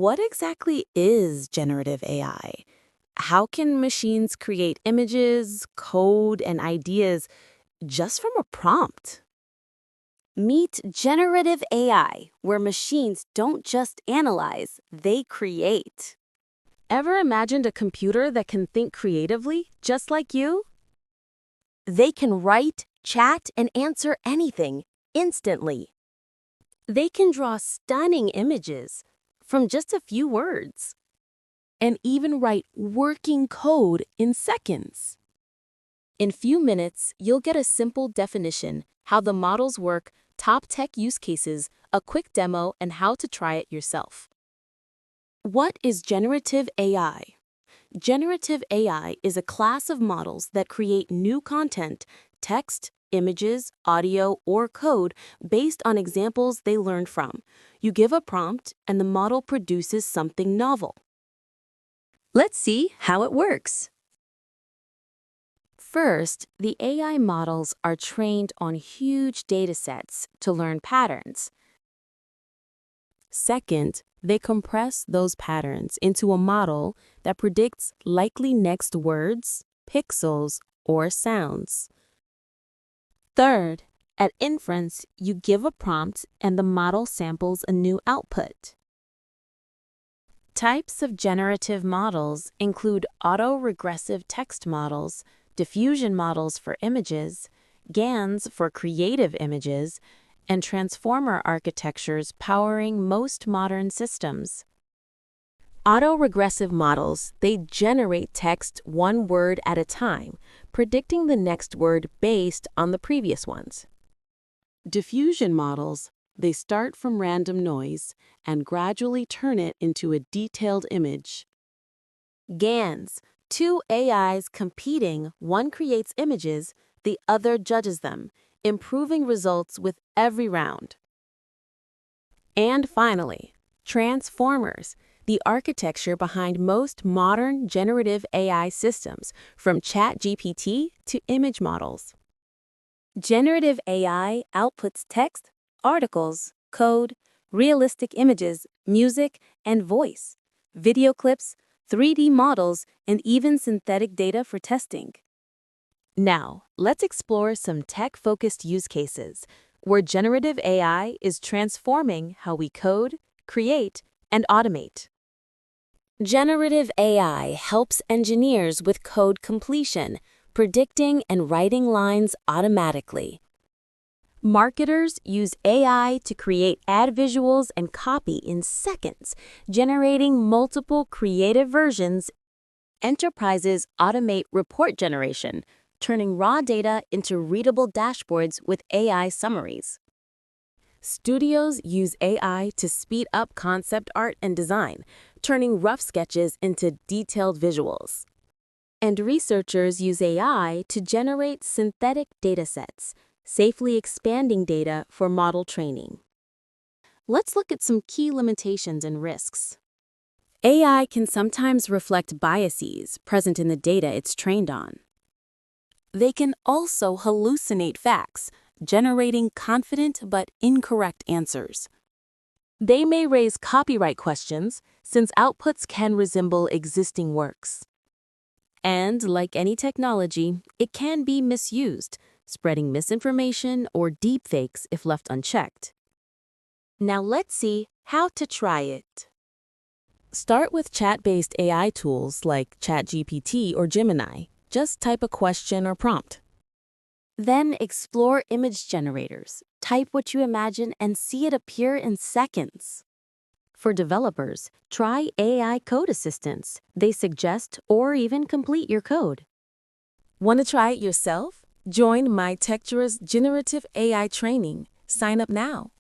What exactly is generative AI? How can machines create images, code, and ideas just from a prompt? Meet generative AI, where machines don't just analyze, they create. Ever imagined a computer that can think creatively, just like you? They can write, chat, and answer anything instantly. They can draw stunning images from just a few words. And even write working code in seconds. In few minutes, you'll get a simple definition, how the models work, top tech use cases, a quick demo, and how to try it yourself. What is generative AI? Generative AI is a class of models that create new content, text, images, audio, or code based on examples they learned from. You give a prompt, and the model produces something novel. Let's see how it works. First, the AI models are trained on huge datasets to learn patterns. Second, they compress those patterns into a model that predicts likely next words, pixels, or sounds. Third, at inference, you give a prompt and the model samples a new output. Types of generative models include autoregressive text models, diffusion models for images, GANs for creative images, and transformer architectures powering most modern systems. Autoregressive models, they generate text one word at a time, predicting the next word based on the previous ones. Diffusion models, they start from random noise and gradually turn it into a detailed image. GANs, two AIs competing, one creates images, the other judges them, improving results with every round. And finally, transformers, the architecture behind most modern generative AI systems, from ChatGPT to image models. Generative AI outputs text, articles, code, realistic images, music, and voice, video clips, 3D models, and even synthetic data for testing. Now, let's explore some tech-focused use cases where generative AI is transforming how we code, create, and automate. Generative AI helps engineers with code completion, predicting and writing lines automatically. Marketers use AI to create ad visuals and copy in seconds, generating multiple creative versions. Enterprises automate report generation, turning raw data into readable dashboards with AI summaries. Studios use AI to speed up concept art and design, turning rough sketches into detailed visuals. And researchers use AI to generate synthetic datasets, safely expanding data for model training. Let's look at some key limitations and risks. AI can sometimes reflect biases present in the data it's trained on. They can also hallucinate facts, generating confident but incorrect answers. They may raise copyright questions, since outputs can resemble existing works. And like any technology, it can be misused, spreading misinformation or deepfakes if left unchecked. Now let's see how to try it. Start with chat-based AI tools like ChatGPT or Gemini. Just type a question or prompt. Then explore image generators. Type what you imagine and see it appear in seconds. For developers, try AI code assistants. They suggest or even complete your code. Want to try it yourself? Join myTectra's Generative AI training. Sign up now.